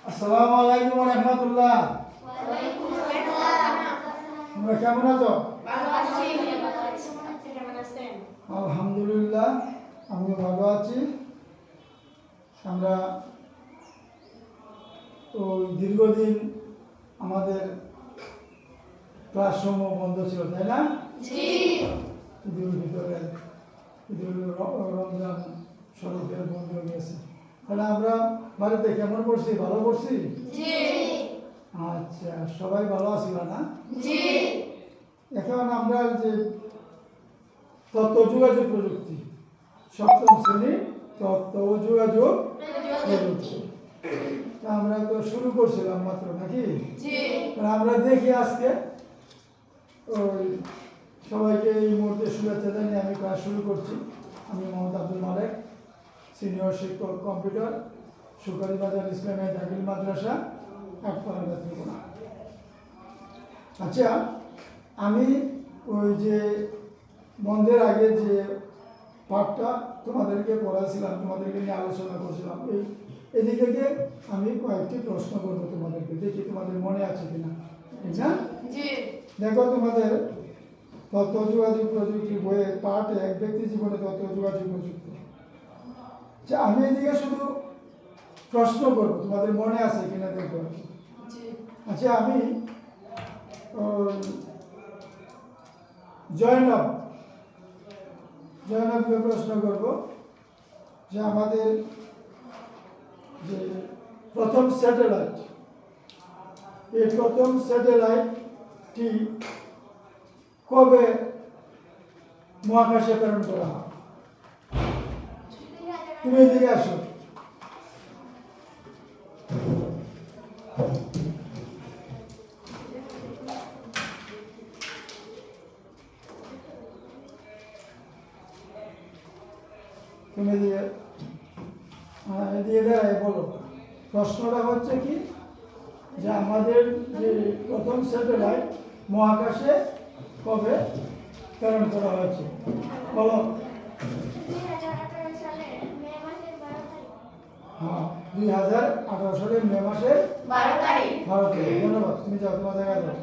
আসসালামু আলাইকুম ওয়া রাহমাতুল্লাহ। ওয়ালাইকুম আসসালাম। তোমরা কেমন আছো? ভালো আছি। কেমন আছেন? আলহামদুলিল্লাহ, আমি ভালো আছি। আমরা ওই দীর্ঘদিন আমাদের ক্লাসসমূহ বন্ধ ছিল, তাই না? জি। ঈদুল ফিতরের, রমজান শরীফের বন্ধ গেছে। তাহলে আমরা বাড়িতে কেমন পড়ছি? ভালো পড়ছি? জি। আচ্ছা, সবাই ভালো আছিল না? জি। এখন আমরা যে তথ্য যোগাযোগ প্রযুক্তি, সপ্তম শ্রেণী তথ্য ও যোগাযোগ প্রযুক্তি, তা আমরা তো শুরু করছিলাম মাত্র, নাকি? জি। আমরা দেখি আজকে ওই সবাইকে এই মুহূর্তে শুভেচ্ছা জানিয়ে আমি ক্লাস শুরু করছি। আমি মোহাম্মদ আব্দুল মালেক, সিনিয়র শিক্ষক কম্পিউটার, সুকারি বাজার ইসলামিয়া দাখিল মাদ্রাসা, একপাড়া নেত্রকোনা। আচ্ছা, আমি ওই যে বন্ধের আগে যে পাঠটা তোমাদেরকে পড়াছিলাম, তোমাদেরকে নিয়ে আলোচনা করছিলাম, এদিক থেকে আমি কয়েকটি প্রশ্ন করবো তোমাদেরকে, দেখি তোমাদের মনে আছে কিনা, ঠিক না? জি। দেখো, তোমাদের তথ্য যোগাযোগ প্রযুক্তি বইয়ের পাঠ 1, ব্যক্তি জীবনে তথ্য যোগাযোগ প্রযুক্তি। আচ্ছা, আমি এদিকে শুধু প্রশ্ন করবো, তোমাদের মনে আছে কিনা দেখবো। জি। আচ্ছা, আমি জয়নবকে প্রশ্ন করব যে আমাদের যে প্রথম স্যাটেলাইট, এই প্রথম স্যাটেলাইটটি কবে মহাকাশে প্রেরণ করা হয়? তুমি এদিকে আসো। তুমি দিয়ে দাঁড়ায় বলো। প্রশ্নটা হচ্ছে কি, যে আমাদের যে প্রথম স্যাটেলাইট মহাকাশে কবে প্রেরণ করা হয়েছে, বলো। হ্যাঁ, 2018 সালের মে মাসের 12 তারিখ। ভারতে। ধন্যবাদ, তুমি যাও, তোমার জায়গায় যাও।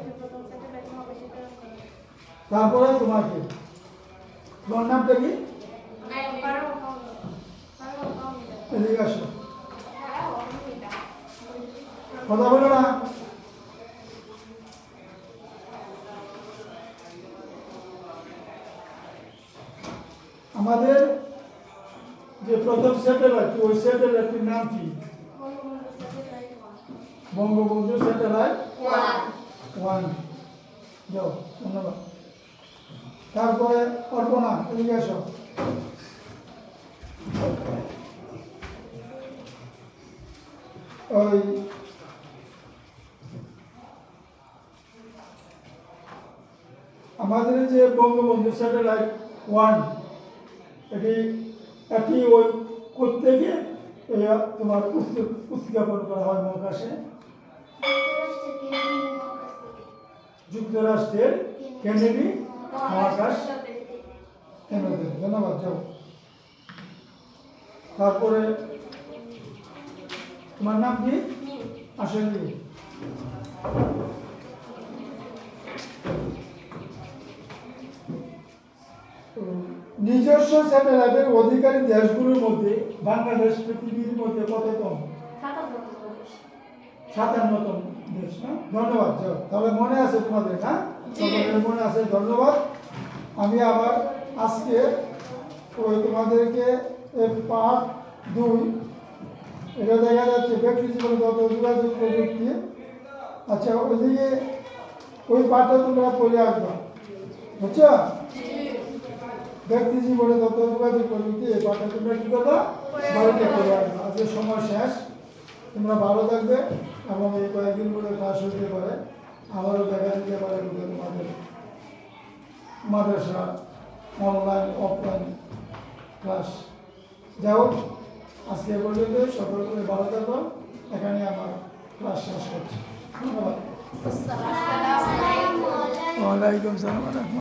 তারপরে তোমাকে, তোমার নামটা কি? এদিকে আসো, কথা বলো না। আমাদের যে প্রথম স্যাটেলাইট, ওই স্যাটেলাইটের নাম কি? বঙ্গবন্ধু স্যাটেলাইট 1। যাও, ধন্যবাদ। তারপরে কল্পনা, এদিকে আসো। ওই আমাদের যে বঙ্গবন্ধু স্যাটেলাইট 1, এটি ওই করতে গিয়ে তোমার উৎক্ষেপণ করা হয় মহাকাশে যুক্তরাষ্ট্রের কেনেডি মহাকাশ কেন্দ্র। ধন্যবাদ, যাও। তারপরে তোমার নাম কি? আসলে নিজস্ব স্যাটেলাইটের অধিকারী দেশগুলোর মধ্যে বাংলাদেশ পৃথিবীর মধ্যে কততম? 57তম দেশ, না? ধন্যবাদ, যাও। তাহলে মনে আছে তোমাদের, হ্যাঁ? সকলের মনে আছে, ধন্যবাদ। আমি আবার আজকে ওই তোমাদেরকে পাঠ 2, এটা দেখা যাচ্ছে ব্যক্তি জীবনে তথ্য যোগাযোগ প্রযুক্তি। আচ্ছা, ওইদিকে ওই পাঠটা তোমরা পড়ে আসবা, বুঝছো? ব্যক্তি জীবনে তথ্য যোগাযোগ প্রযুক্তি, এই পাঠটা তোমরা কি করবা? বাড়িতে পড়ে আসবা। আজকে সময় শেষ, তোমরা ভালো থাকবে এবং এই কয়েকদিন করে ক্লাস হতে পারে, আবারও দেখা দিতে পারে তোমাদের মাদ্রাসা অনলাইন অফলাইন ক্লাস। যাও, আজকে পর্যন্ত সকল করে ভালো থাকো। এখানে আমার ক্লাস শেষ করছি। ধন্যবাদ। আসসালামু আলাইকুম। ওয়ালাইকুম সালাম।